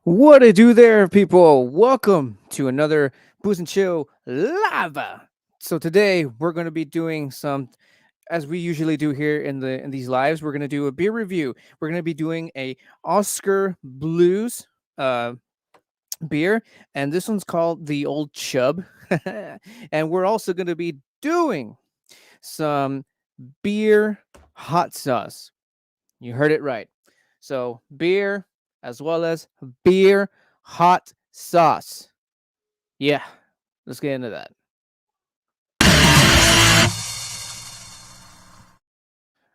What to do there, people? Welcome to another Booze and Chill Lava. So today we're going to be doing some, as we usually do here in these lives. We're going to do a beer review. We're going to be doing a Oscar Blues beer, and this one's called the Old Chub. And we're also going to be doing some beer hot sauce. You heard it right. So beer as well as beer hot sauce. Yeah, let's get into that.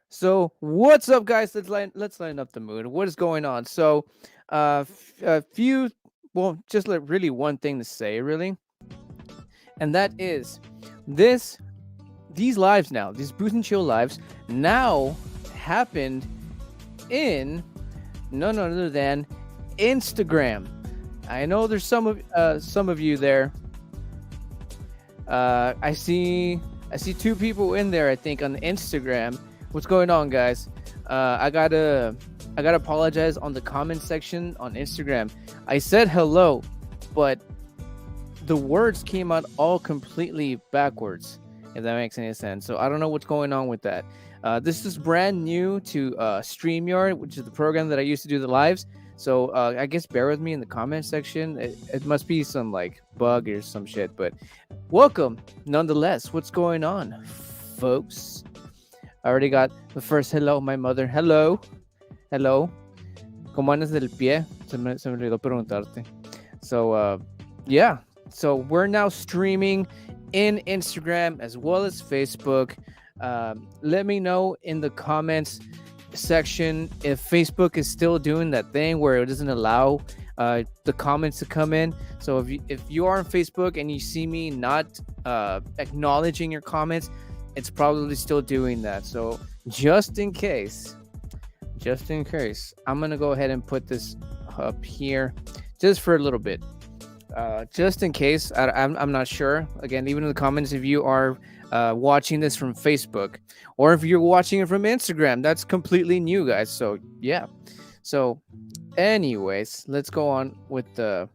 So what's up, guys? Let's line up the mood. What is going on? So, a few, well, just like really one thing to say, really, and that is this. These lives now, these Booze and Chill lives, now happened in none other than Instagram. I know there's some of you there. I see two people in there. I think on Instagram. What's going on, guys? I gotta apologize on the comment section on Instagram. I said hello, but the words came out all completely backwards. If that makes any sense. So I don't know what's going on with that. This is brand new to StreamYard, which is the program that I used to do the lives. So I guess bear with me in the comment section. It must be some like bug or some shit. But welcome, nonetheless. What's going on, folks? I already got the first hello, my mother. Hello. Hello. ¿Cómo andas del pie? Se me olvidó preguntarte. So, yeah. So we're now streaming in Instagram as well as Facebook. Let me know in the comments section if Facebook is still doing that thing where it doesn't allow the comments to come in. So if you are on Facebook and you see me not acknowledging your comments, it's probably still doing that. So just in case, I'm gonna go ahead and put this up here just for a little bit. Just in case, I'm not sure. Again, even in the comments, if you are watching this from Facebook or if you're watching it from Instagram, that's completely new, guys. So yeah. So, anyways, let's go on with the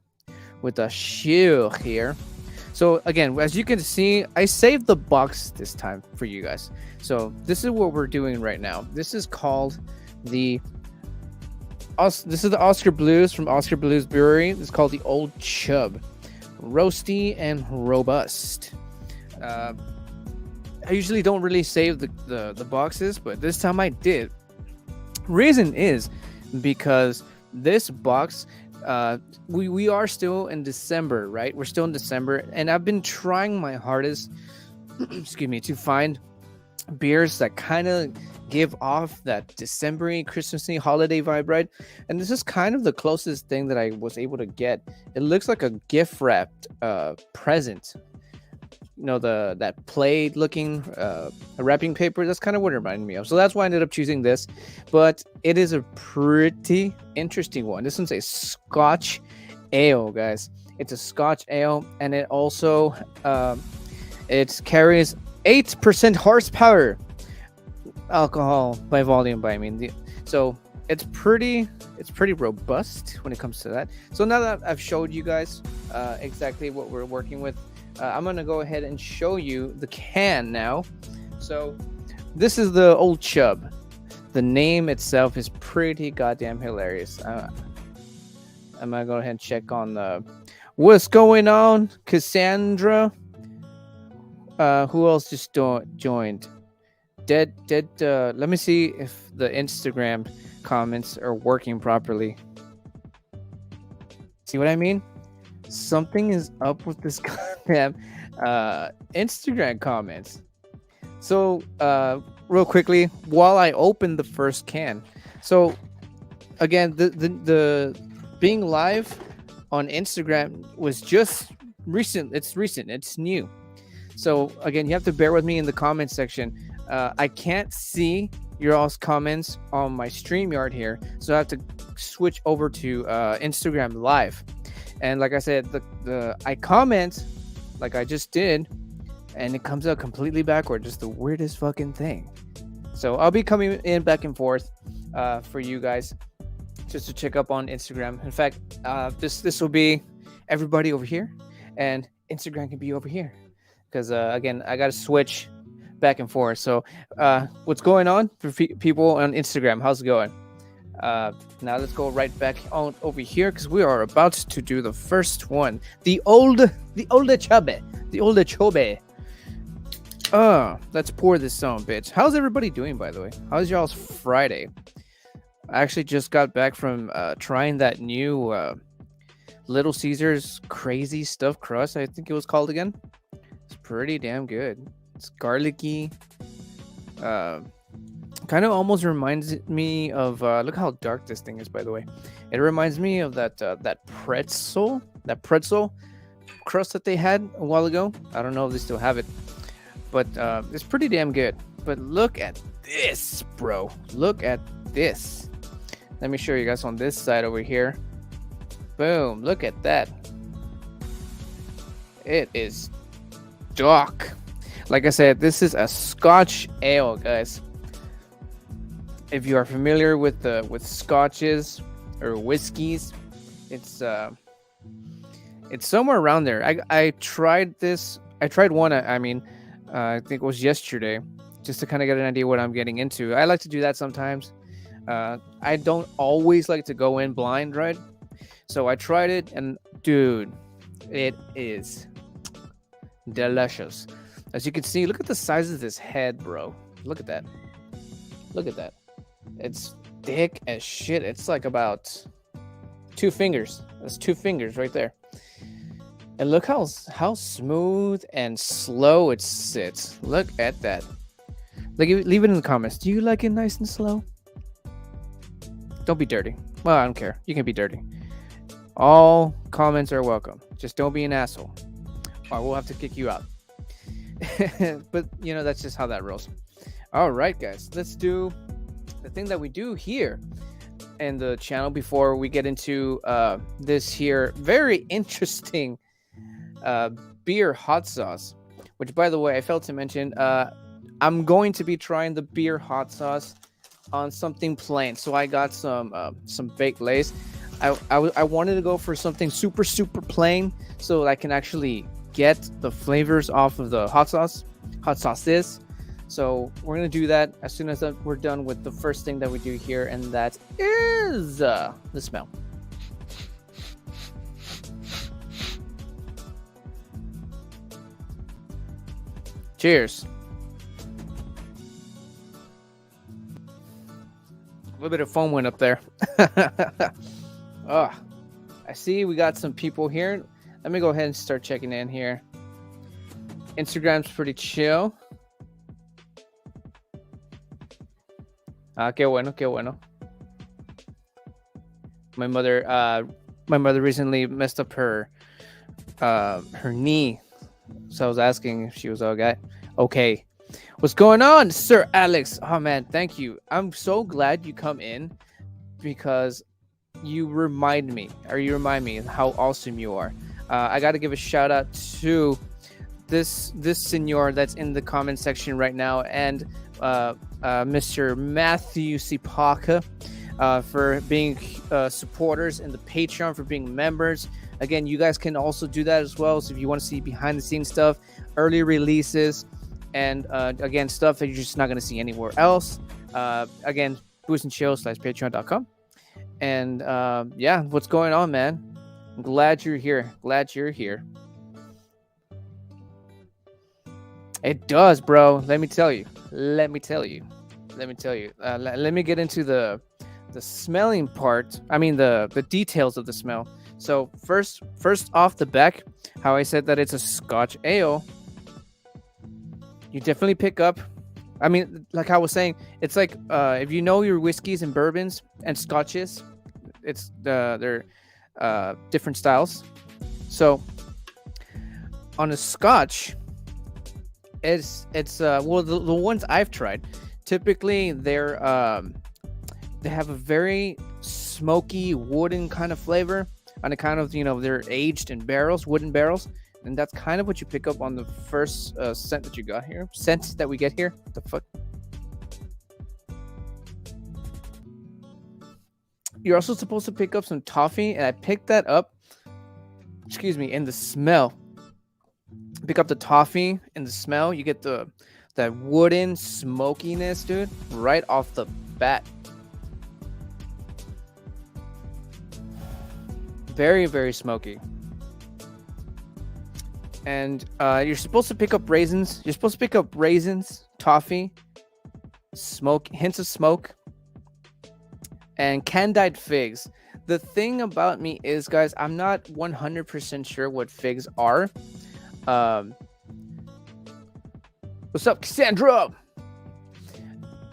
show here. So again, as you can see, I saved the box this time for you guys. So this is what we're doing right now. This is called the Oskar Blues from Oskar Blues Brewery. It's called the Old Chub. Roasty and robust. I usually don't really save the boxes, but this time I did. Reason is because this box, we are still in December, right? We're still in December, and I've been trying my hardest, excuse me, to find beers that kind of give off that December-y, Christmassy holiday vibe, right? And this is kind of the closest thing that I was able to get. It looks like a gift wrapped present. You know, that plaid looking wrapping paper. That's kind of what it reminded me of. So that's why I ended up choosing this. But it is a pretty interesting one. This one's a Scotch ale, guys. It's a Scotch ale, and it also it carries 8% horsepower alcohol by volume. So it's pretty robust when it comes to that. So now that I've showed you guys exactly what we're working with, I'm gonna go ahead and show you the can now. So this is the Old Chub. The name itself is pretty goddamn hilarious. I'm gonna go ahead and check on the what's going on, Cassandra. Who else just joined? Dead. Let me see if the Instagram comments are working properly. See what I mean? Something is up with this goddamn Instagram comments. So, real quickly, while I open the first can, so again, the being live on Instagram was just recent. It's new. So again, you have to bear with me in the comment section. I can't see your all's comments on my StreamYard here, so I have to switch over to Instagram Live. And like I said, I comment like I just did, and it comes out completely backward. Just the weirdest fucking thing. So I'll be coming in back and forth for you guys just to check up on Instagram. In fact, this will be everybody over here, and Instagram can be over here. Because again, I got to switch back and forth. So, what's going on for people on Instagram? How's it going? Now let's go right back on over here because we are about to do the first one. The older chobe. Let's pour this on, bitch. How's everybody doing, by the way? How's y'all's Friday? I actually just got back from trying that new Little Caesars crazy stuffed crust, I think it was called again. It's pretty damn good. It's garlicky. Kind of almost reminds me of look how dark this thing is, by the way. It reminds me of that pretzel crust that they had a while ago. I don't know if they still have it, but it's pretty damn good. But look at this, bro. Look at this. Let me show you guys on this side over here. Boom, look at that. It is dark. Like I said, this is a Scotch ale, guys. If you are familiar with scotches or whiskeys, it's somewhere around there. I tried this. I tried one. I think it was yesterday, just to kind of get an idea what I'm getting into. I like to do that sometimes. I don't always like to go in blind, right? So I tried it, and dude, it is delicious. As you can see, look at the size of this head, bro. Look at that. Look at that. It's thick as shit. It's like about 2 fingers. That's 2 fingers right there. And look how smooth and slow it sits. Look at that. Like, leave it in the comments. Do you like it nice and slow? Don't be dirty. Well, I don't care. You can be dirty. All comments are welcome. Just don't be an asshole, or we'll have to kick you out. But that's just how that rolls. All right, guys, let's do the thing that we do here in the channel before we get into this here very interesting beer hot sauce, which, by the way, I failed to mention. I'm going to be trying the beer hot sauce on something plain. So I got some baked lace. I wanted to go for something super plain so I can actually get the flavors off of the hot sauces. So we're gonna do that as soon as we're done with the first thing that we do here, and that is the smell. Cheers. A little bit of foam went up there. I see we got some people here. Let me go ahead and start checking in here. Instagram's pretty chill. Qué bueno. My mother recently messed up her knee, so I was asking if she was okay. What's going on, Sir Alex? Oh man, thank you. I'm so glad you come in because you remind me how awesome you are. I got to give a shout out to this senor that's in the comment section right now, and Mr. Matthew Sipaka for being supporters in the Patreon, for being members. Again, you guys can also do that as well. So if you want to see behind the scenes stuff, early releases, and again, stuff that you're just not going to see anywhere else. Again, Booze&Chill/patreon.com. And yeah, what's going on, man? I'm glad you're here. It does, bro. Let me tell you. Let me get into the smelling part. I mean, the details of the smell. So first off the back, how I said that it's a Scotch ale. You definitely pick up. I mean, like I was saying, it's like if you know your whiskeys and bourbons and scotches, it's they're different styles. So on a Scotch, it's well, the ones I've tried, typically they have a very smoky wooden kind of flavor on account of they're aged in wooden barrels. And that's kind of what you pick up on the first scent that we get here. What the fuck? you're also supposed to pick up some toffee, and I picked that up. Excuse me, and the smell. Pick up the toffee and the smell. You get that wooden smokiness, dude, right off the bat. Very, very smoky. And you're supposed to pick up raisins. You're supposed to pick up raisins, toffee, smoke, hints of smoke, and candied figs. The thing about me is, guys, I'm not 100% sure what figs are. What's up, Cassandra?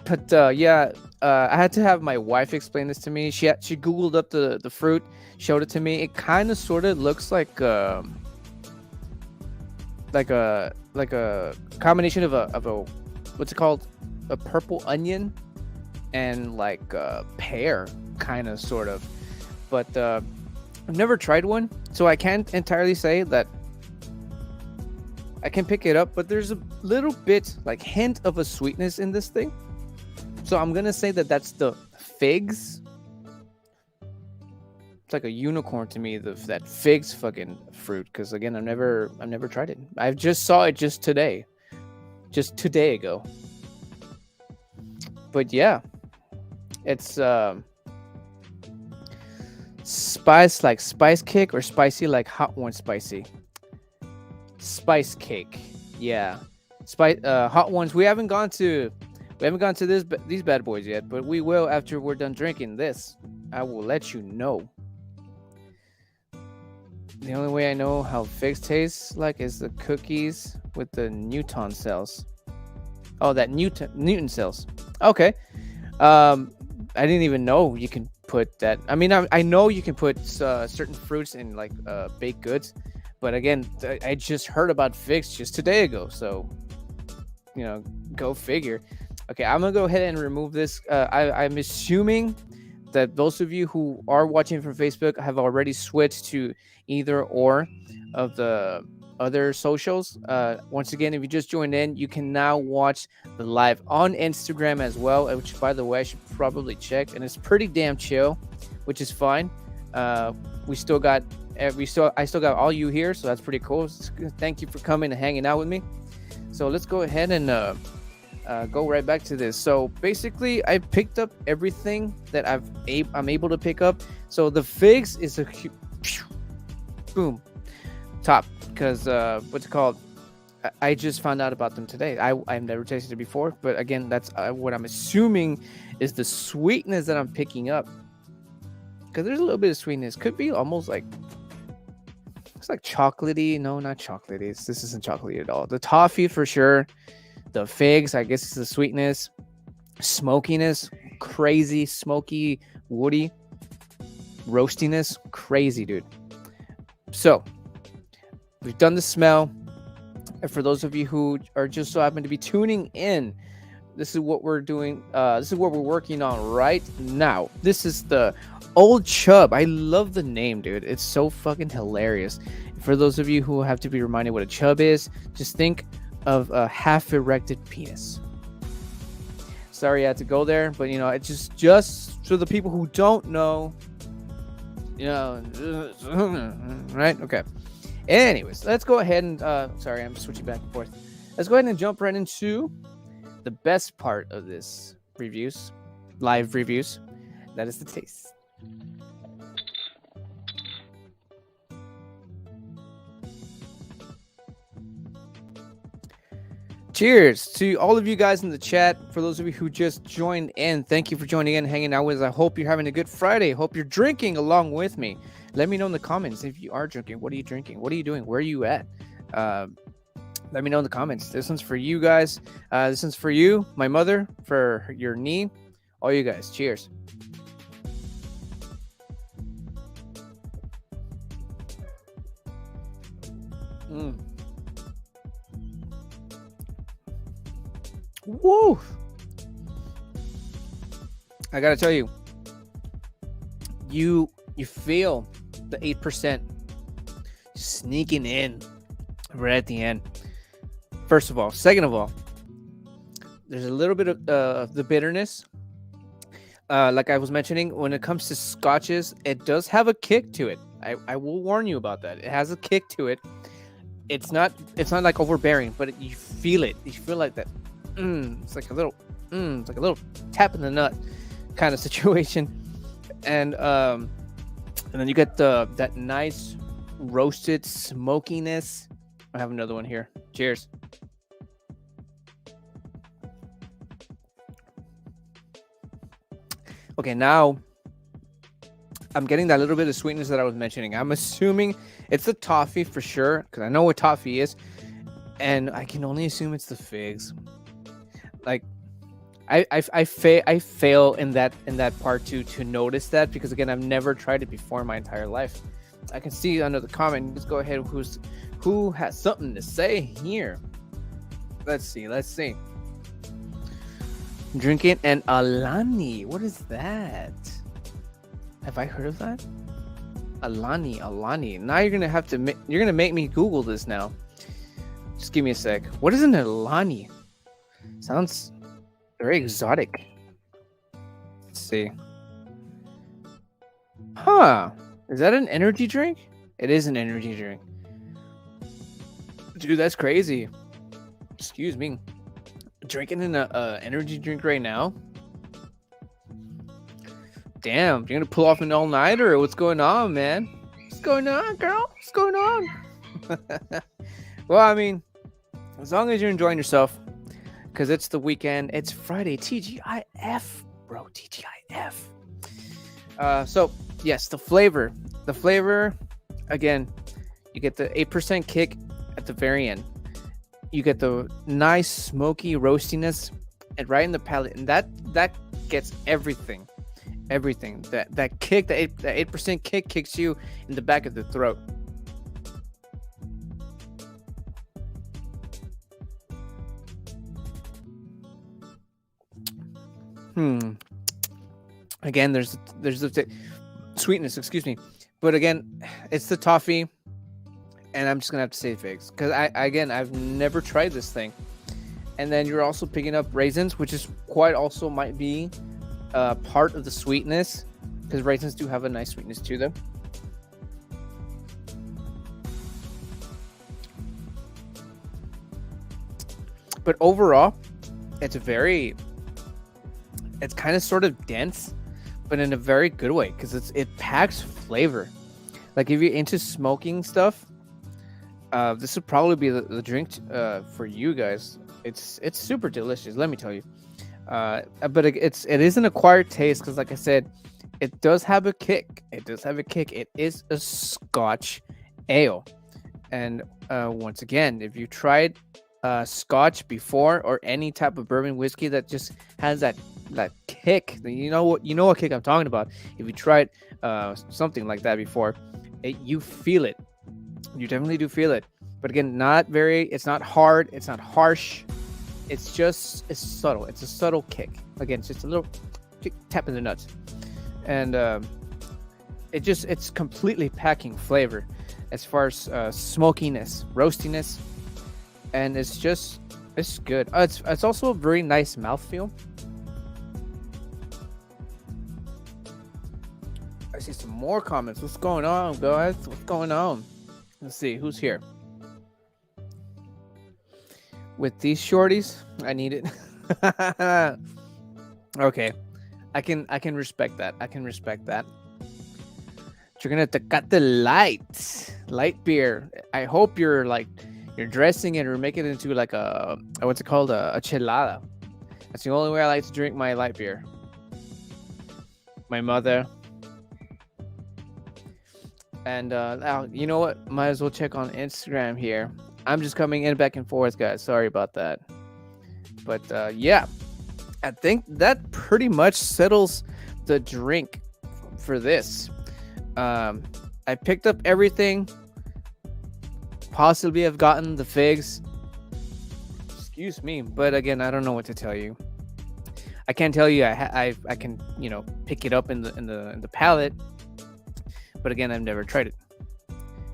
But I had to have my wife explain this to me. She googled up the fruit, showed it to me. It kind of sort of looks like a combination of a what's it called, a purple onion and like a pear, kind of sort of. But I've never tried one, so I can't entirely say that I can pick it up. But there's a little bit like hint of a sweetness in this thing, so I'm gonna say that that's the figs. It's like a unicorn to me, that figs fucking fruit, because again, I've never tried it. I just saw it just today ago. But yeah, it's spice like spice cake, or spicy like hot one spicy. Spice cake, yeah. Hot ones. We haven't gone to these bad boys yet, but we will after we're done drinking this. I will let you know. The only way I know how figs taste like is the cookies with the Newton cells. Oh, that Newton cells. Okay. I didn't even know you can put that. I mean, I know you can put certain fruits in like baked goods, but again, I just heard about figs just today ago. So, go figure. Okay, I'm gonna go ahead and remove this. I'm assuming that those of you who are watching from Facebook have already switched to either or of the other socials. Once again, if you just joined in, you can now watch the live on Instagram as well, which, by the way, I should probably check, and it's pretty damn chill, which is fine. I still got all you here, so that's pretty cool. Thank you for coming and hanging out with me. So let's go ahead and go right back to this. So basically, I picked up everything that I'm able to pick up. So the figs is a boom top, because what's it called? I just found out about them today. I've never tasted it before, but again, that's what I'm assuming is the sweetness that I'm picking up, because there's a little bit of sweetness. Could be almost like, it's like chocolatey. No, not chocolatey. This isn't chocolatey at all. The toffee for sure. The figs, I guess, it's the sweetness, smokiness, crazy, smoky, woody, roastiness, crazy, dude. So we've done the smell. And for those of you who are just so happen to be tuning in, this is what we're doing. This is what we're working on right now. This is the Old Chub. I love the name, dude. It's so fucking hilarious. For those of you who have to be reminded what a chub is, just think of a half erected penis. Sorry I had to go there, but it's just for the people who don't know, right? Okay. Anyways, let's go ahead and sorry, I'm switching back and forth. Let's go ahead and jump right into the best part of this live reviews. That is the taste. Cheers to all of you guys in the chat. For those of you who just joined in, thank you for joining in, hanging out with us. I hope you're having a good Friday. Hope you're drinking along with me. Let me know in the comments if you are drinking. What are you drinking? What are you doing? Where are you at? Let me know in the comments. This one's for you guys. This one's for you, my mother, for your knee. All you guys. Cheers. Woo! I gotta tell you, you feel the 8% sneaking in right at the end. First of all, second of all, there's a little bit of the bitterness, like I was mentioning, when it comes to scotches, it does have a kick to it. I will warn you about that. It has a kick to it. It's not like overbearing, but you feel it. You feel like that. It's like a little. It's like a little tap in the nut kind of situation, and then you get that nice roasted smokiness. I have another one here. Cheers. Okay, now I'm getting that little bit of sweetness that I was mentioning. I'm assuming it's the toffee for sure, because I know what toffee is, and I can only assume it's the figs. Like, I fail in that part to notice that, because again, I've never tried it before in my entire life. I can see under the comment. Let's go ahead. Who has something to say here? Let's see. Drinking an Alani. What is that? Have I heard of that? Alani. Now you're gonna make me Google this now. Just give me a sec. What is an Alani? Sounds very exotic. Let's see. Huh? Is that an energy drink? It is an energy drink. Dude, that's crazy. Excuse me. Drinking an energy drink right now? Damn, you're gonna pull off an all-nighter? What's going on, man? What's going on, girl? What's going on? Well, I mean, as long as you're enjoying yourself, because it's the weekend. It's Friday. TGIF, bro. TGIF. So, yes, the flavor. Again, you get the 8% kick at the very end. You get the nice smoky roastiness and right in the palate, and that gets everything. That kick, that 8% kick kicks you in the back of the throat. Again, there's the sweetness, excuse me, but again, it's the toffee, and I'm just gonna have to say figs, because I've never tried this thing. And then you're also picking up raisins, which is quite also might be part of the sweetness, because raisins do have a nice sweetness to them. But overall, it's kind of sort of dense, but in a very good way, because it packs flavor. Like if you're into smoking stuff, this would probably be the drink for you guys. It's super delicious, let me tell you. But it is an acquired taste, because like I said, it does have a kick. It is a Scotch ale, and once again, if you tried Scotch before, or any type of bourbon whiskey that just has that kick, you know what kick I'm talking about. If you tried something like that before, you feel it. You definitely do feel it. But again, it's not hard, it's not harsh. It's subtle. It's a subtle kick. Again, it's just a little tap in the nuts. And it's completely packing flavor as far as smokiness, roastiness, and it's good. It's also a very nice mouthfeel. I see some more comments. What's going on, guys? What's going on? Let's see who's here. With these shorties, I need it. Okay, I can respect that. You're gonna cut the light beer. I hope you're dressing it or making it into like a what's it called, a chelada. That's the only way I like to drink my light beer. My mother. And you know what? Might as well check on Instagram here. I'm just coming in back and forth, guys. Sorry about that. But yeah, I think that pretty much settles the drink for this. I picked up everything. Possibly have gotten the figs. Excuse me, but again, I don't know what to tell you. I can't tell you I can pick it up in the palate. But again, I've never tried it.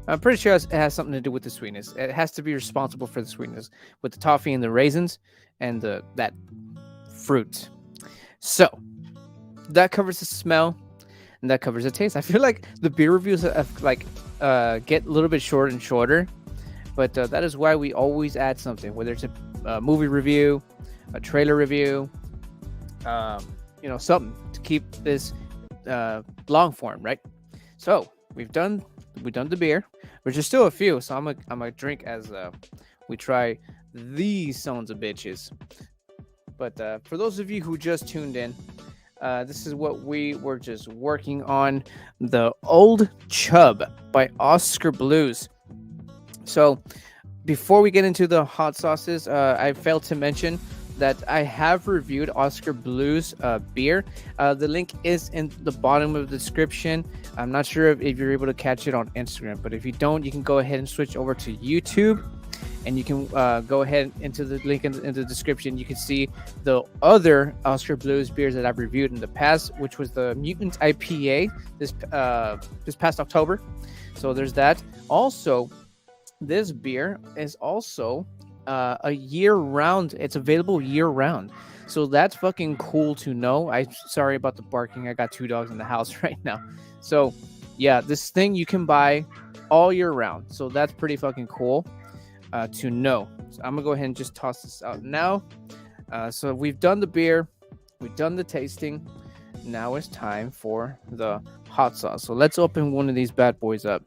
I'm pretty sure it has something to do with the sweetness. It has to be responsible for the sweetness with the toffee and the raisins and that fruit. So, that covers the smell and that covers the taste. I feel like the beer reviews have like get a little bit shorter and shorter, but that is why we always add something, whether it's a movie review, a trailer review, something to keep this long form, right? So we've done the beer, which is still a few. So I'm gonna drink as we try these sons of bitches. But for those of you who just tuned in, this is what we were just working on: the Old Chub by Oskar Blues. So before we get into the hot sauces, I failed to mention that I have reviewed Oskar Blue's beer. The link is in the bottom of the description. I'm not sure if you're able to catch it on Instagram, but if you don't, you can go ahead and switch over to YouTube, and you can go ahead into the link in the description. You can see the other Oskar Blues beers that I've reviewed in the past, which was the Mutant IPA this past October. So there's that. Also, this beer is also a year-round. It's available year-round, so that's fucking cool to know. I'm sorry about the barking. I got 2 dogs in the house right now. So yeah, this thing you can buy all year round, so that's pretty fucking cool to know. So I'm gonna go ahead and just toss this out now. So we've done the beer, we've done the tasting. Now it's time for the hot sauce. So let's open one of these bad boys up.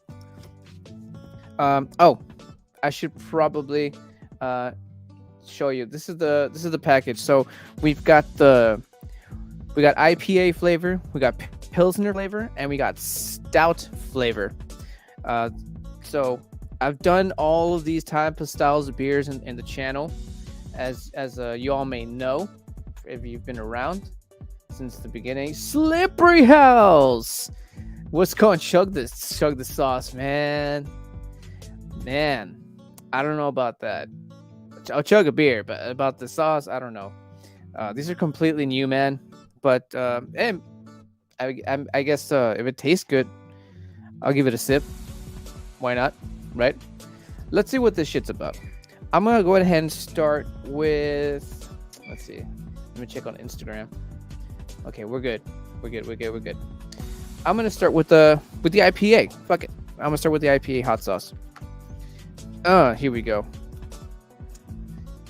I should probably show you. This is the package. So we've got IPA flavor, we got Pilsner flavor, and we got stout flavor. So I've done all of these type of styles of beers in the channel, as you all may know if you've been around since the beginning. Slippery House. What's going? Chug the sauce, man. I don't know about that. I'll chug a beer, but about the sauce, I don't know. These are completely new, man. But I guess if it tastes good, I'll give it a sip. Why not? Right? Let's see what this shit's about. I'm gonna go ahead and start with. Let's see. Let me check on Instagram. Okay, we're good. We're good. I'm gonna start with the IPA. Fuck it. I'm gonna start with the IPA hot sauce. Here we go.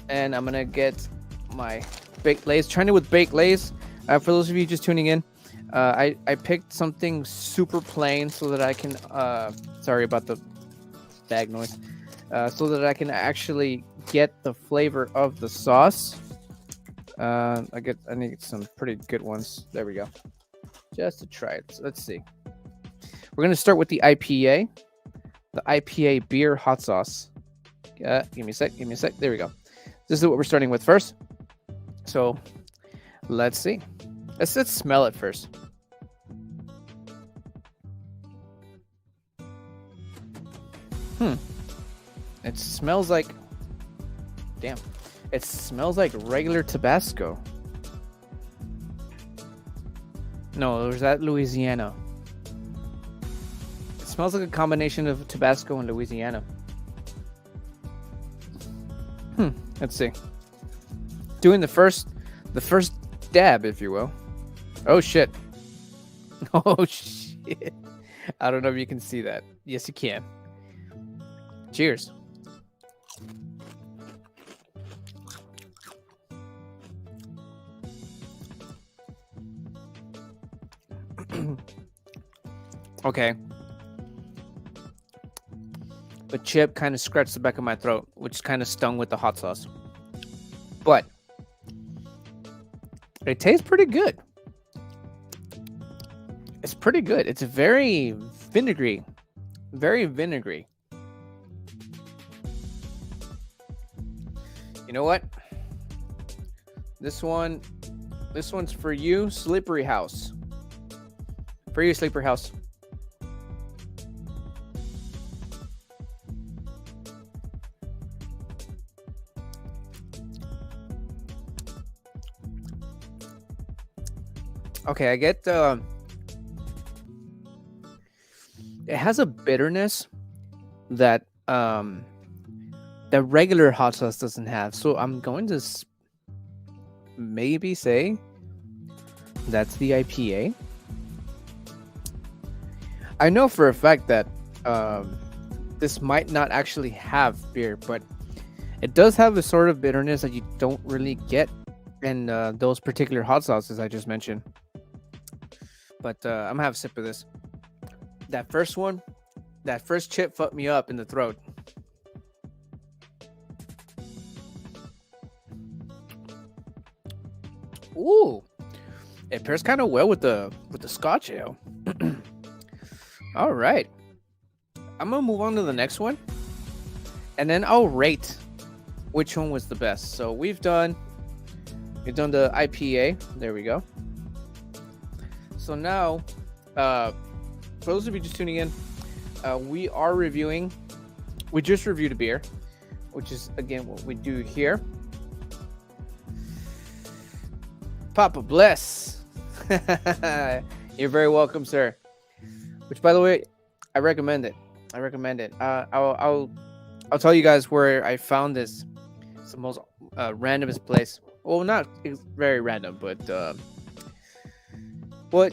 And I'm gonna get my baked Lay's. Trying it with baked Lay's. For those of you just tuning in, I picked something super plain so that I can. Sorry about the bag noise. So that I can actually get the flavor of the sauce. I need some pretty good ones. There we go. Just to try it. So let's see. We're gonna start with the IPA. The IPA beer hot sauce. Give me a sec. There we go. This is what we're starting with first. So let's see. Let's smell it first. It smells like. Damn. It smells like regular Tabasco. No, was that Louisiana? It smells like a combination of Tabasco and Louisiana. Let's see. Doing the first dab, if you will. Oh shit. Oh shit. I don't know if you can see that. Yes, you can. Cheers. Okay. The chip kind of scratched the back of my throat, which kind of stung with the hot sauce. But it tastes pretty good. It's pretty good. It's very vinegary. Very vinegary. You know what? This one's for you, Slippery House. For you, Slippery House. Okay, I get it has a bitterness that that regular hot sauce doesn't have. So I'm going to maybe say That's the IPA. I know for a fact that this might not actually have beer, but it does have a sort of bitterness that you don't really get in those particular hot sauces I just mentioned. But I'm gonna have a sip of this. That first chip fucked me up in the throat. Ooh, it pairs kind of well with the Scotch ale. All right, I'm gonna move on to the next one, and then I'll rate which one was the best. So we've done the IPA. There we go. So now, for those of you just tuning in, we just reviewed a beer, which is again what we do here. Papa bless. You're very welcome, sir. Which, by the way, I recommend it. I'll tell you guys where I found this. It's the most randomest place. Well, not very random, but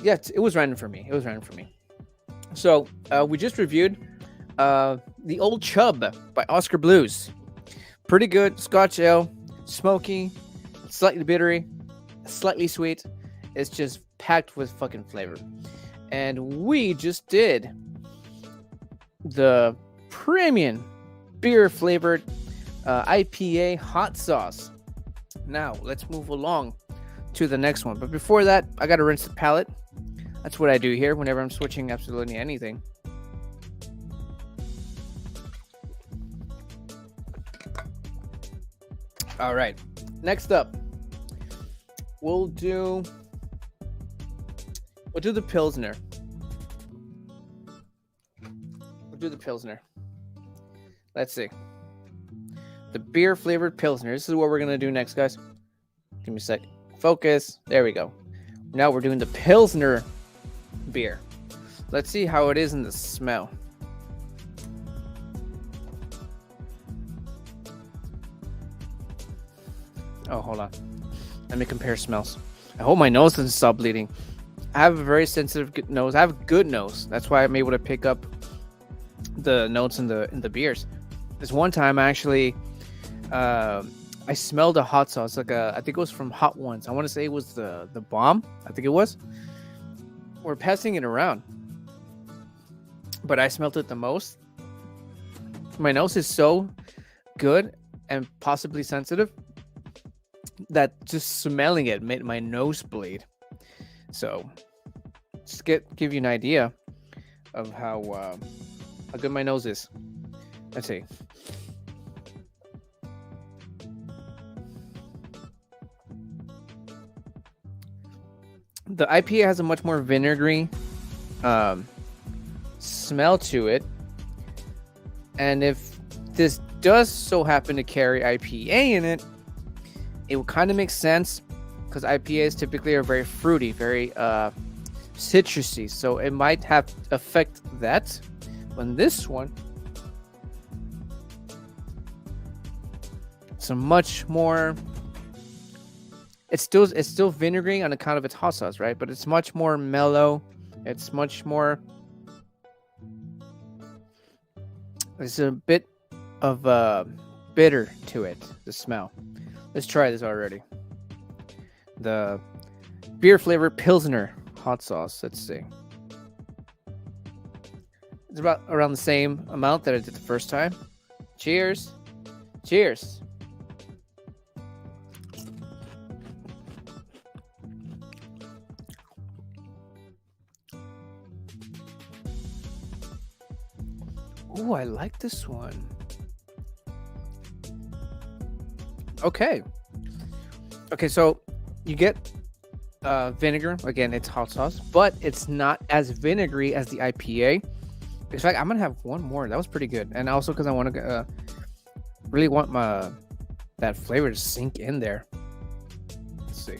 yeah, it was random for me. So we just reviewed the Old Chub by Oskar Blues. Pretty good Scotch ale, smoky, slightly bittery, slightly sweet. It's just packed with fucking flavor. And we just did the premium beer flavored IPA hot sauce. Now let's move along to the next one. But before that, I gotta rinse the palate. That's what I do here whenever I'm switching absolutely anything. All right, next up, we'll do the Pilsner. Let's see. The beer flavored Pilsner. This is what we're gonna do next, guys. Give me a sec. Focus. There we go. Now we're doing the Pilsner beer. Let's see how it is in the smell. Oh, hold on. Let me compare smells. I hope my nose doesn't stop bleeding. I have a very sensitive nose. I have a good nose. That's why I'm able to pick up the notes in the beers. This one time, I actually, I smelled a hot sauce. I think it was from Hot Ones. I want to say it was the Bomb. I think it was. We're passing it around, but I smelled it the most. My nose is so good and possibly sensitive that just smelling it made my nose bleed. So just give you an idea of how good my nose is. Let's see. The IPA has a much more vinegary smell to it, and if this does so happen to carry IPA in it, it would kind of make sense because IPAs typically are very fruity, very citrusy, so it might have affect that. On this one, it's a much more. It's still vinegary on account of its hot sauce, right? But it's much more mellow. It's much more. There's a bit of bitter to it. The smell. Let's try this already. The beer flavored Pilsner hot sauce. Let's see. It's about around the same amount that I did the first time. Cheers. Cheers. Oh, I like this one. Okay, so you get vinegar. Again, it's hot sauce, but it's not as vinegary as the IPA. In fact, I'm going to have one more. That was pretty good. And also because I want to really want that flavor to sink in there. Let's see.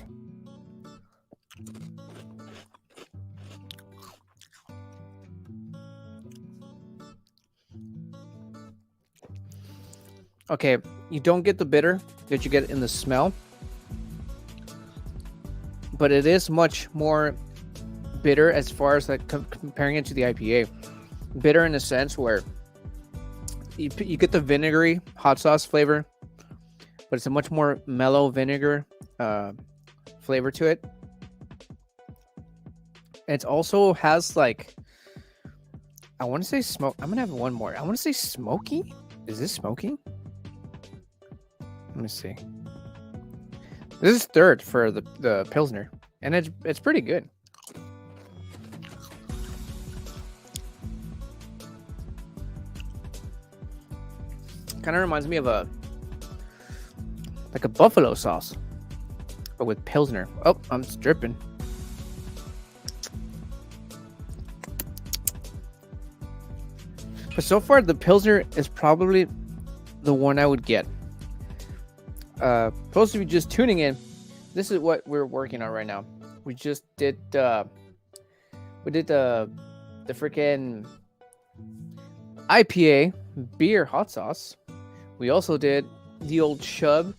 Okay, you don't get the bitter that you get in the smell, but it is much more bitter as far as like comparing it to the IPA. Bitter in a sense where you get the vinegary hot sauce flavor, but it's a much more mellow vinegar flavor to it. It also has like, I want to say smoke. I'm gonna have one more. I want to say smoky. Is this smoky? Let me see. This is third for the Pilsner, and it's pretty good. Kind of reminds me of a buffalo sauce, but with Pilsner. Oh, I'm dripping. But so far, the Pilsner is probably the one I would get. Supposed to be just tuning in. This is what we're working on right now. We just did the freaking IPA beer hot sauce. We also did the old chub,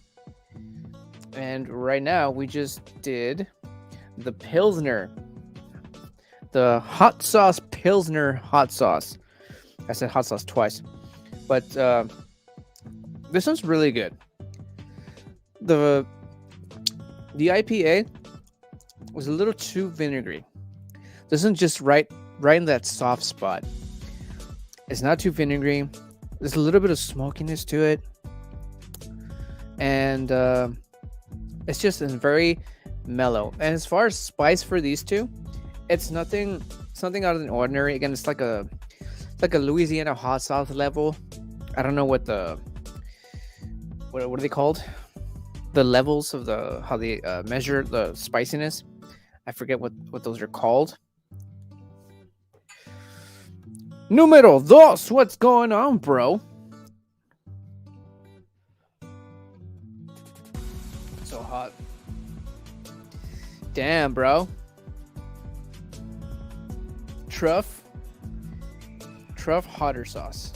and right now we just did the Pilsner, the hot sauce Pilsner hot sauce. I said hot sauce twice, but this one's really good. The IPA was a little too vinegary. This one's just right in that soft spot. It's not too vinegary. There's a little bit of smokiness to it, and it's just very mellow. And as far as spice for these two, it's something out of the ordinary. Again, it's like a Louisiana hot sauce level. I don't know what are they called? The levels of how they measure the spiciness. I forget what those are called. Numero dos, what's going on, bro? So hot. Damn, bro. Truff hotter sauce.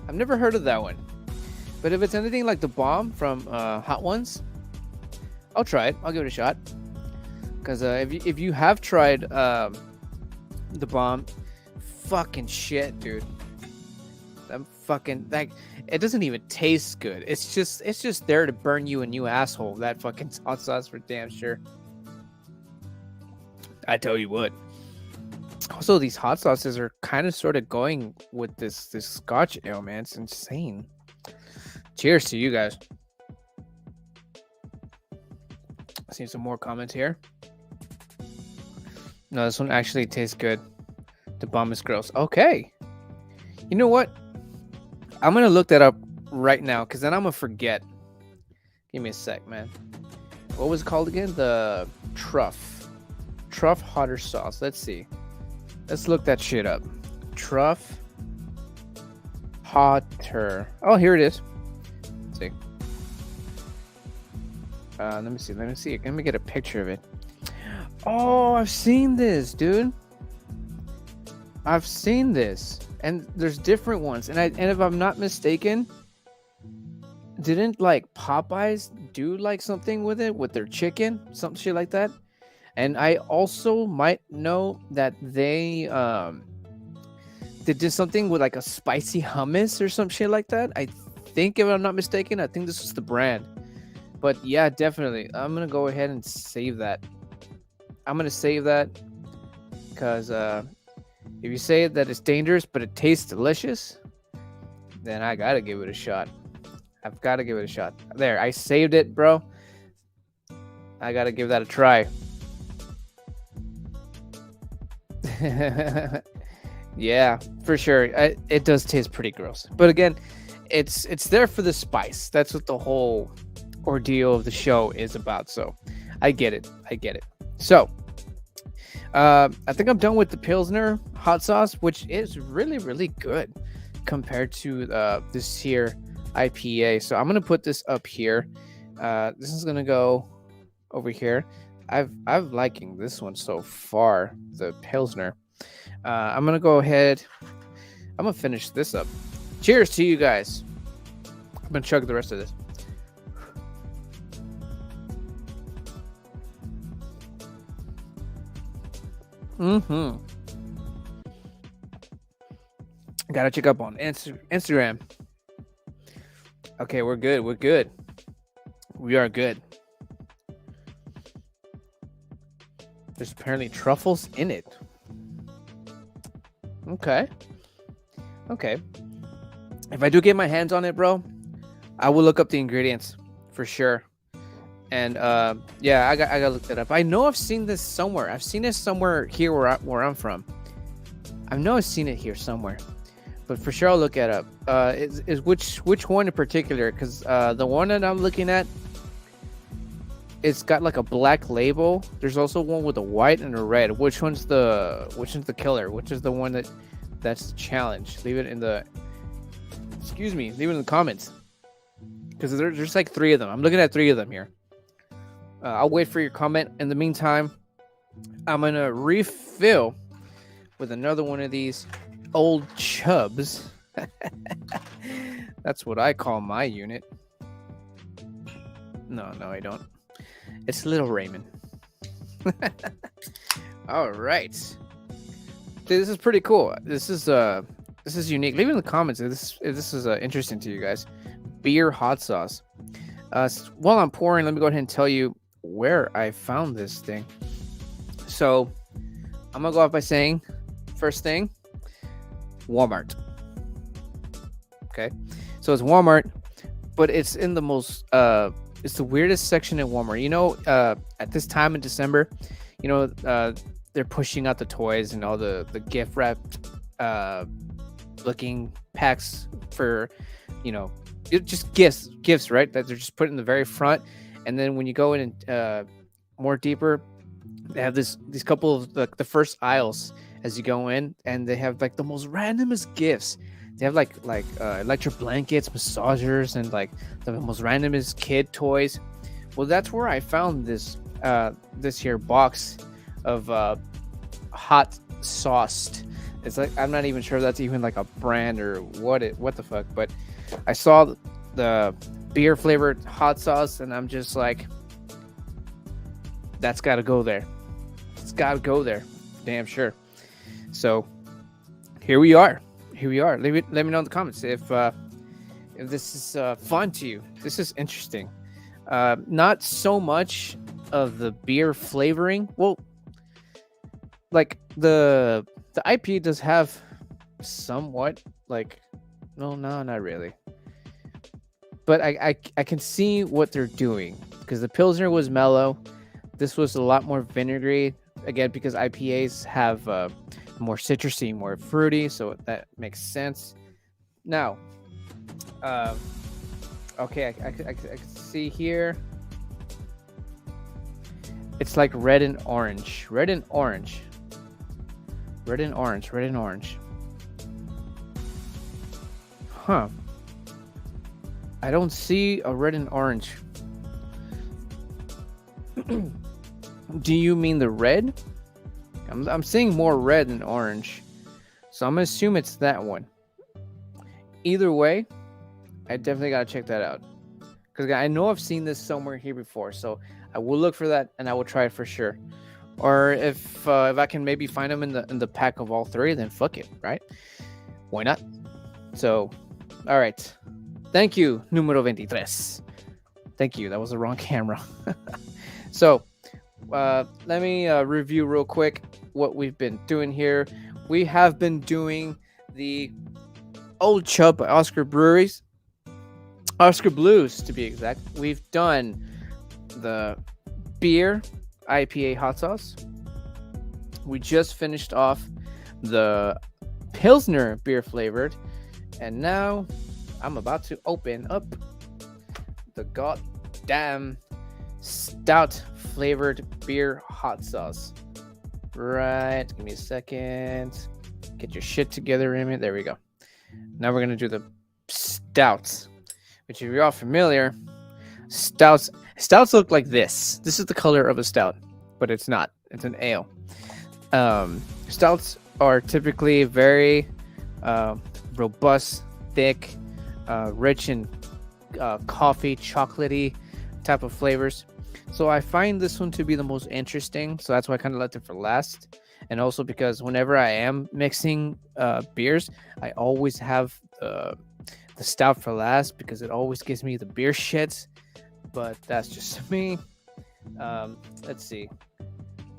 I've never heard of that one. But if it's anything like the bomb from Hot Ones, I'll try it. I'll give it a shot. Because if you have tried the bomb, fucking shit, dude. It doesn't even taste good. It's just there to burn you a new asshole. That fucking hot sauce for damn sure. I tell you what. Also, these hot sauces are kind of sort of going with this Scotch ale, man. It's insane. Cheers to you guys. See some more comments here. No, this one actually tastes good. The bomb is gross. Okay. You know what? I'm going to look that up right now because then I'm going to forget. Give me a sec, man. What was it called again? The Truff hotter sauce. Let's see. Let's look that shit up. Truff hotter. Oh, here it is. Let's see. Let me see. Let me get a picture of it. Oh, I've seen this, dude. I've seen this, and there's different ones. And if I'm not mistaken, didn't like Popeyes do like something with it with their chicken, some shit like that? And I also might know that they did something with like a spicy hummus or some shit like that. I think, if I'm not mistaken, I think this was the brand. But yeah, definitely. I'm going to go ahead and save that. I'm going to save that because if you say that it's dangerous, but it tastes delicious, then I got to give it a shot. I've got to give it a shot. There, I saved it, bro. I got to give that a try. Yeah, for sure. It does taste pretty gross. But again, it's there for the spice. That's what the whole ordeal of the show is about. So I get it. So I think I'm done with the Pilsner hot sauce, which is really, really good compared to this here IPA. So I'm going to put this up here. This is going to go over here. I've liking this one so far, the Pilsner. I'm going to go ahead. I'm going to finish this up. Cheers to you guys. I'm going to chug the rest of this. Mm-hmm. Gotta check up on Instagram. Okay, we're good. We're good. We are good. There's apparently truffles in it. Okay. Okay. If I do get my hands on it, bro, I will look up the ingredients for sure. And yeah, I gotta look that up. I know I've seen this somewhere. I've seen it somewhere here where I'm from. I know I've seen it here somewhere, but for sure I'll look it up. Is which one in particular? Because the one that I'm looking at, it's got like a black label. There's also one with a white and a red. Which one's the killer? Which is the one that's the challenge? Leave it in the leave it in the comments. Because there's like 3 of them. I'm looking at 3 of them here. I'll wait for your comment. In the meantime, I'm gonna refill with another one of these old chubs. That's what I call my unit. No, I don't. It's Little Raymond. All right. This is pretty cool. This is unique. Leave it in the comments if this is interesting to you guys. Beer hot sauce. While I'm pouring, let me go ahead and tell you where I found this thing. So I'm gonna go off by saying, first thing, Walmart. Okay, so it's Walmart, but it's in the most it's the weirdest section at Walmart. You know, at this time in December, you know, they're pushing out the toys and all the gift wrapped looking packs for, you know, just gifts, right? That they're just put in the very front. And then when you go in and more deeper, they have these couple of the first aisles as you go in, and they have like the most randomest gifts. They have like electric blankets, massagers, and like the most randomest kid toys. Well, that's where I found this here box of hot sauced. It's like, I'm not even sure that's even like a brand or what the fuck, but I saw the beer flavored hot sauce and I'm just like, that's got to go there. It's got to go there. Damn sure. So here we are. Let me know in the comments if this is fun to you. This is interesting. Not so much of the beer flavoring. Well, like the IPA does have somewhat like, no, not really. But I can see what they're doing because the Pilsner was mellow. This was a lot more vinegary. Again, because IPAs have more citrusy, more fruity, so that makes sense. Now, okay, I can see here. It's like red and orange. Huh. I don't see a red and orange. Do you mean the red? I'm seeing more red than orange. So I'm going to assume it's that one. Either way, I definitely got to check that out. Because I know I've seen this somewhere here before. So I will look for that and I will try it for sure. Or if I can maybe find them in the pack of all 3, then fuck it, right? Why not? So, all right. Thank you, numero 23. Thank you. That was the wrong camera. So, let me review real quick what we've been doing here. We have been doing the Old Chub by Oskar Breweries. Osckar Blues, to be exact. We've done the beer IPA hot sauce. We just finished off the Pilsner beer flavored. And now I'm about to open up the goddamn stout flavored beer hot sauce. Right, give me a second. Get your shit together, Emmett. There we go. Now we're gonna do the stouts, which if you're all familiar, stouts look like this. This is the color of a stout, but it's not. It's an ale. Stouts are typically very robust, thick, rich in coffee, chocolatey type of flavors. So I find this one to be the most interesting. So that's why I kind of left it for last. and also because whenever I am mixing beers, I always have the stout for last because it always gives me the beer shits. But that's just me. Let's see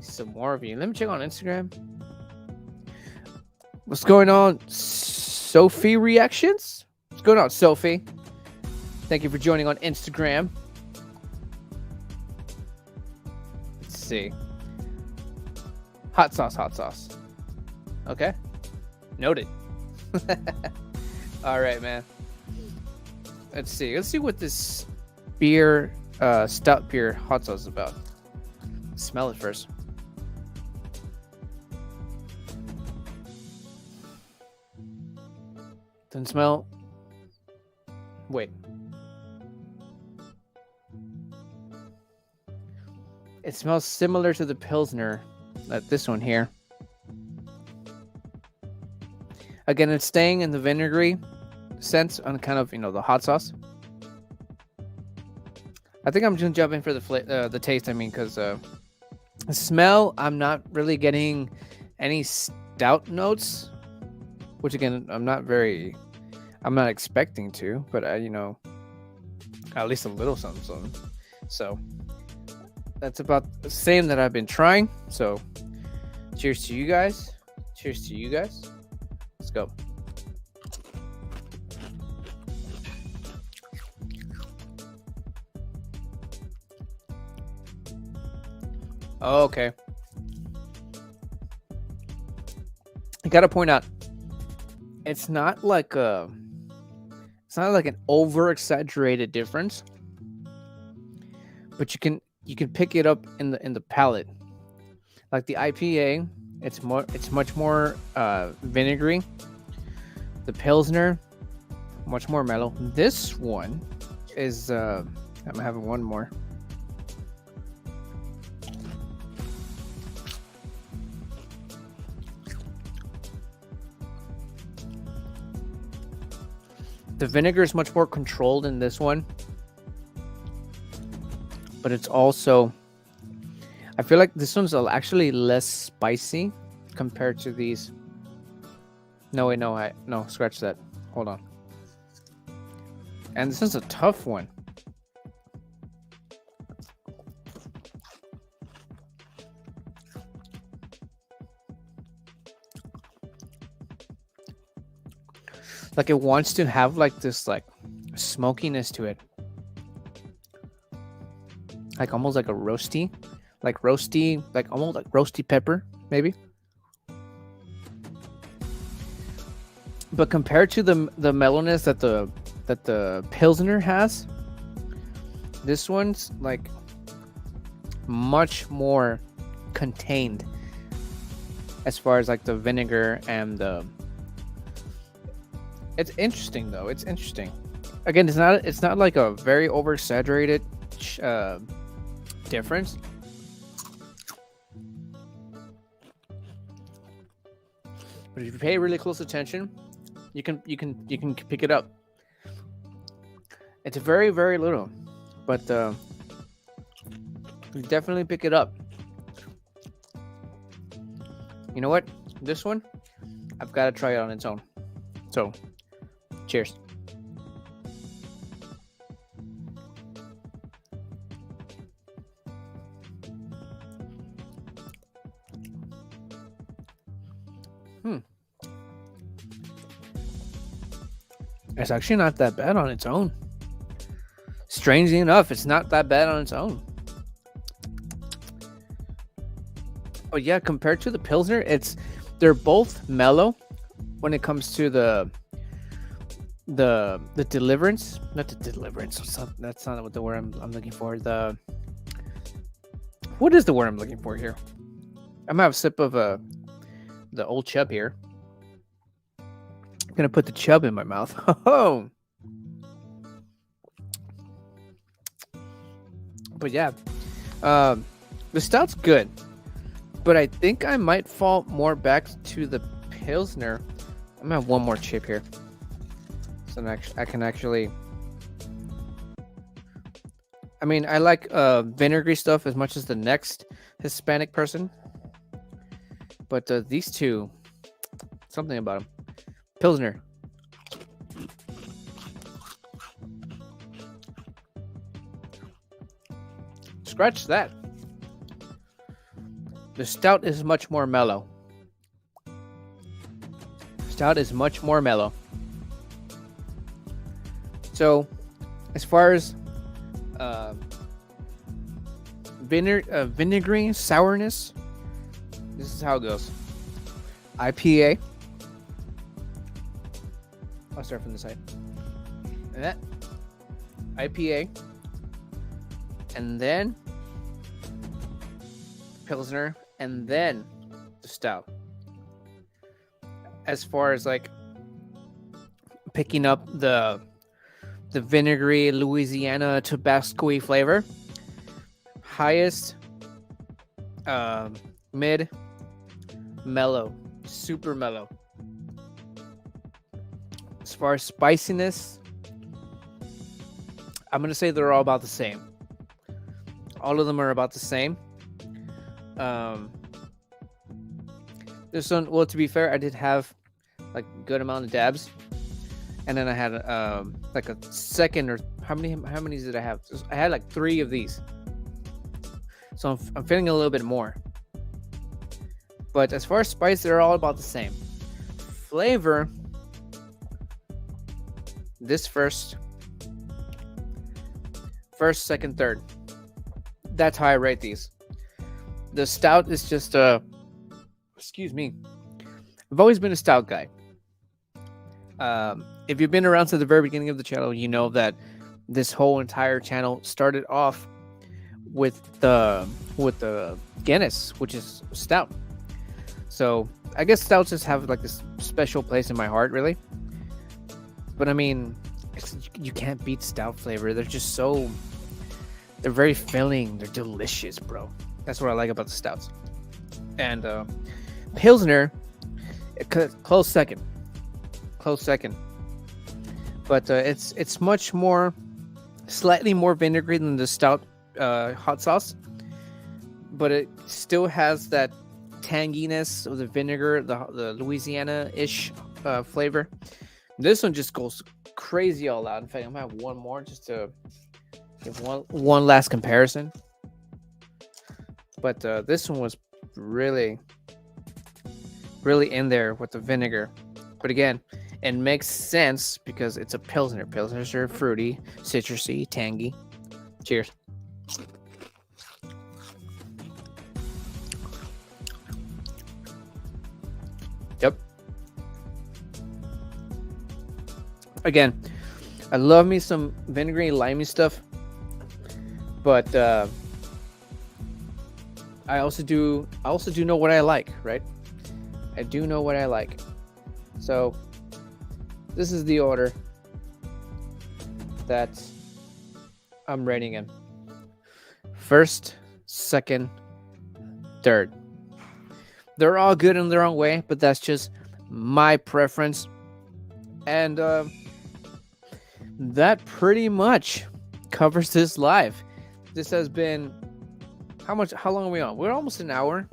some more of you. Let me check on Instagram. What's going on, Sophie Reactions? What's going on, Sophie? Thank you for joining on Instagram. Let's see. Hot sauce. Okay. Noted. All right, man. Let's see what this beer, stout beer hot sauce is about. Smell it first. Doesn't smell. Wait. It smells similar to the Pilsner, like this one here. Again, it's staying in the vinegary sense on kind of, the hot sauce. I think I'm just gonna jump in for the taste. I mean, because the smell, I'm not really getting any stout notes, which again, I'm not expecting to, but at least a little something. So that's about the same that I've been trying. So cheers to you guys. Let's go. Okay. I gotta point out, it's not like an over exaggerated difference, but you can pick it up in the palate. Like the IPA, it's much more vinegary. The Pilsner, much more mellow. This one is I'm having one more. The vinegar is much more controlled in this one, but it's also, I feel like this one's actually less spicy compared to these. No, scratch that. Hold on. And this is a tough one. Like it wants to have like this like smokiness to it. Like almost like a roasty, like almost like roasty pepper, maybe. But compared to the mellowness that the Pilsner has, this one's like much more contained as far as like the vinegar and the. It's interesting though. It's interesting. Again, it's not like a very over exaggerated difference. But if you pay really close attention, you can pick it up. It's very, very little, but you definitely pick it up. You know what? This one, I've got to try it on its own. So, cheers. It's actually not that bad on its own. Strangely enough, it's not that bad on its own. But yeah, compared to the Pilsner, they're both mellow when it comes to the deliverance. Not the deliverance. That's not what the word I'm looking for. What is the word I'm looking for here? I'm gonna have a sip of the old chub here. I'm gonna put the chub in my mouth. Oh. But yeah, the stout's good, but I think I might fall more back to the Pilsner. I'm gonna have one more chip here, so I can actually. I mean, I like vinegary stuff as much as the next Hispanic person, But these two, something about them. Pilsner. Scratch that. The stout is much more mellow. Stout is much more mellow. So, as far as vinegary sourness, this is how it goes. IPA. I'll start from the side. And that IPA, and then Pilsner, and then the stout. As far as like picking up the vinegary Louisiana Tabasco flavor, highest, mid, mellow, super mellow. As far as spiciness, I'm gonna say they're all about the same. All of them are about the same. This one, well, to be fair, I did have like a good amount of dabs, and then I had like a second, or how many did I have? I had like 3 of these, so I'm feeling a little bit more. But as far as spice, they're all about the same. Flavor, this first, second, third. That's how I rate these. The stout is just excuse me. I've always been a stout guy. If you've been around since the very beginning of the channel, you know that this whole entire channel started off with the Guinness, which is stout. So I guess stouts just have like this special place in my heart, really. But I mean, you can't beat stout flavor. They're very filling. They're delicious, bro. That's what I like about the stouts. And Pilsner, close second. But it's much more, slightly more vinegary than the stout hot sauce. But it still has that tanginess of the vinegar, the Louisiana-ish flavor. This one just goes crazy all out. In fact, I'm gonna have one more just to give one last comparison. But this one was really in there with the vinegar. But again, it makes sense because it's a Pilsner. Pilsners are fruity, citrusy, tangy. Cheers. Yep. Again, I love me some vinegary, limey stuff. But I also do know what I like, right? I do know what I like. So this is the order that I'm rating in. First, second, third. They're all good in their own way, but that's just my preference. And that pretty much covers this live. This has been how long are we on? We're almost an hour.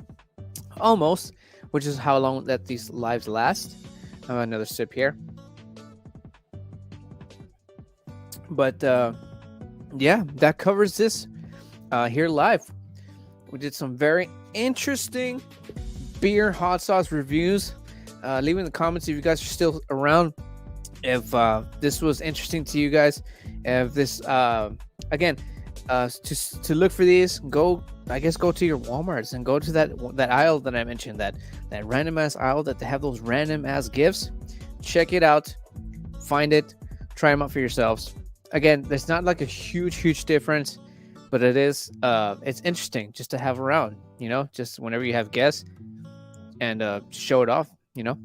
Almost, which is how long that these lives last. I have another sip here. But yeah, that covers this here live. We did some very interesting beer hot sauce reviews. Leave in the comments if you guys are still around, if this was interesting to you guys. If this again, to look for these, go to your Walmarts and go to that aisle that I mentioned, that random ass aisle that they have those random ass gifts. Check it out, find it, try them out for yourselves. Again, there's not like a huge difference, but it is it's interesting just to have around, you know, just whenever you have guests, and show it off, you know.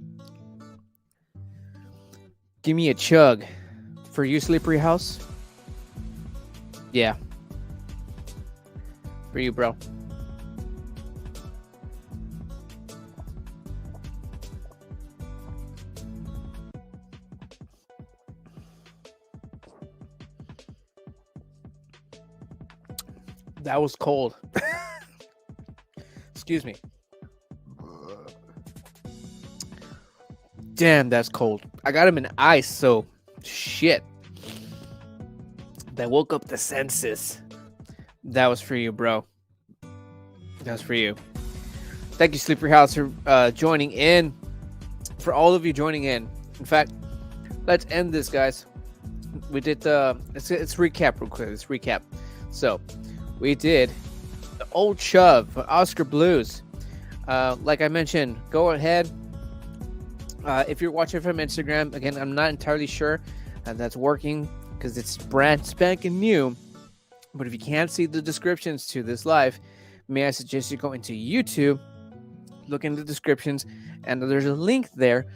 Give me a chug. For you, Slippery House. Yeah. For you, bro. That was cold. Excuse me. Damn, that's cold. I got him in ice, so shit. That woke up the senses. That was for you, bro. That was for you. Thank you, Sleeper House, for joining in. For all of you joining in. In fact, let's end this, guys. We did let's recap real quick. Let's recap. So, we did the Old Chub for Osckar Blues. Like I mentioned, go ahead. If you're watching from Instagram, again, I'm not entirely sure that's working because it's brand spanking new. But if you can't see the descriptions to this live, may I suggest you go into YouTube, look in the descriptions, and there's a link there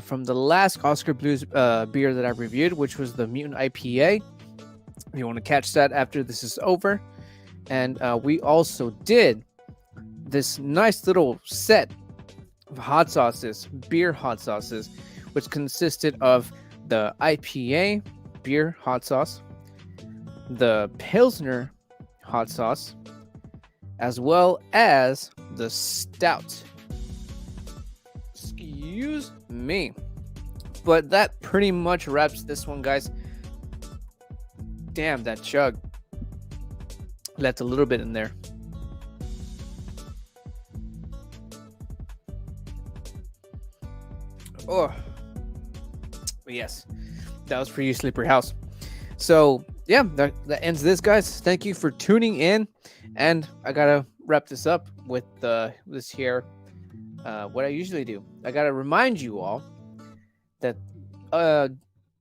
from the last Osckar Blues beer that I reviewed, which was the Mutant IPA. If you want to catch that after this is over. And we also did this nice little set of hot sauces, beer hot sauces, which consisted of the IPA beer hot sauce, the Pilsner hot sauce, as well as the stout. Excuse me. But that pretty much wraps this one, guys. Damn, that chug left a little bit in there. Oh, yes, that was for you, Sleeper House. So yeah, that ends this, guys. Thank you for tuning in, and I gotta wrap this up with this here. What I usually do, I gotta remind you all that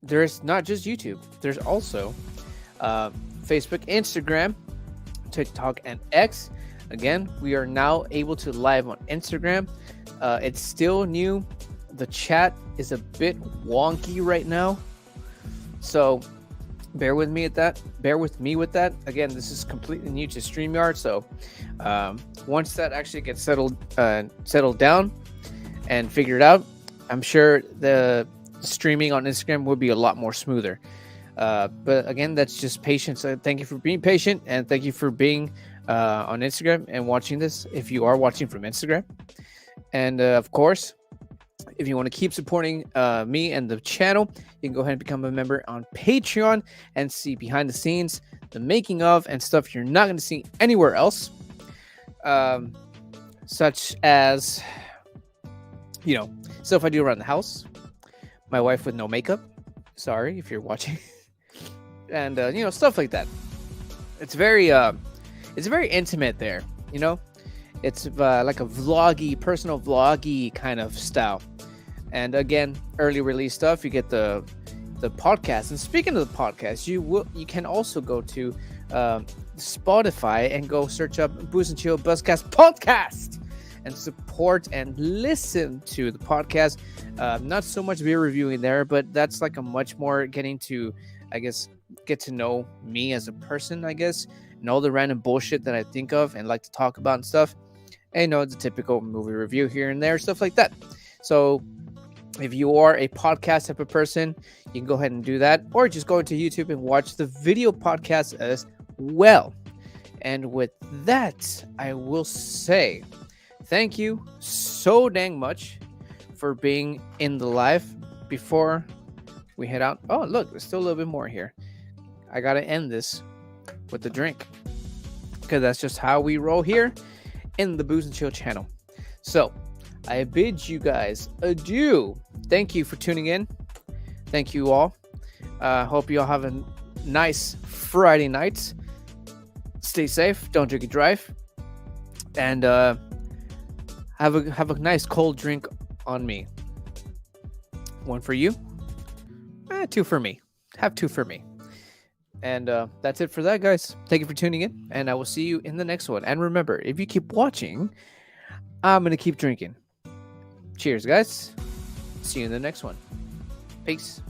there's not just YouTube. There's also Facebook, Instagram, TikTok, and X. Again, we are now able to live on Instagram. It's still new. The chat is a bit wonky right now, so bear with me with that. Again, this is completely new to StreamYard, so once that actually gets settled down and figured out, I'm sure the streaming on Instagram will be a lot more smoother. But again, that's just patience. Thank you for being patient, and thank you for being on Instagram and watching this if you are watching from Instagram. And of course, if you want to keep supporting me and the channel, you can go ahead and become a member on Patreon and see behind the scenes, the making of, and stuff you're not going to see anywhere else. Such as, stuff I do around the house. My wife with no makeup. Sorry if you're watching. And, stuff like that. It's very intimate there, It's like a vloggy, personal vloggy kind of style. And again, early release stuff. You get the podcast. And speaking of the podcast, you can also go to Spotify and go search up Booze&Chill Buzzcast podcast and support and listen to the podcast. Not so much beer reviewing there, but that's like a much more getting to, I guess, get to know me as a person, I guess, and all the random bullshit that I think of and like to talk about and stuff. And it's a typical movie review here and there, stuff like that. So if you are a podcast type of person, you can go ahead and do that, or just go into YouTube and watch the video podcast as well. And with that, I will say thank you so dang much for being in the live. Before we head out, oh look, there's still a little bit more here. I gotta end this with the drink, because that's just how we roll here in the Booze and Chill channel. So I bid you guys adieu. Thank you for tuning in. Thank you all. Hope you all have a nice Friday night. Stay safe. Don't drink and drive. And have a nice cold drink on me. One for you. Two for me. Have two for me. And that's it for that, guys. Thank you for tuning in, and I will see you in the next one. And remember, if you keep watching, I'm going to keep drinking. Cheers, guys. See you in the next one. Peace.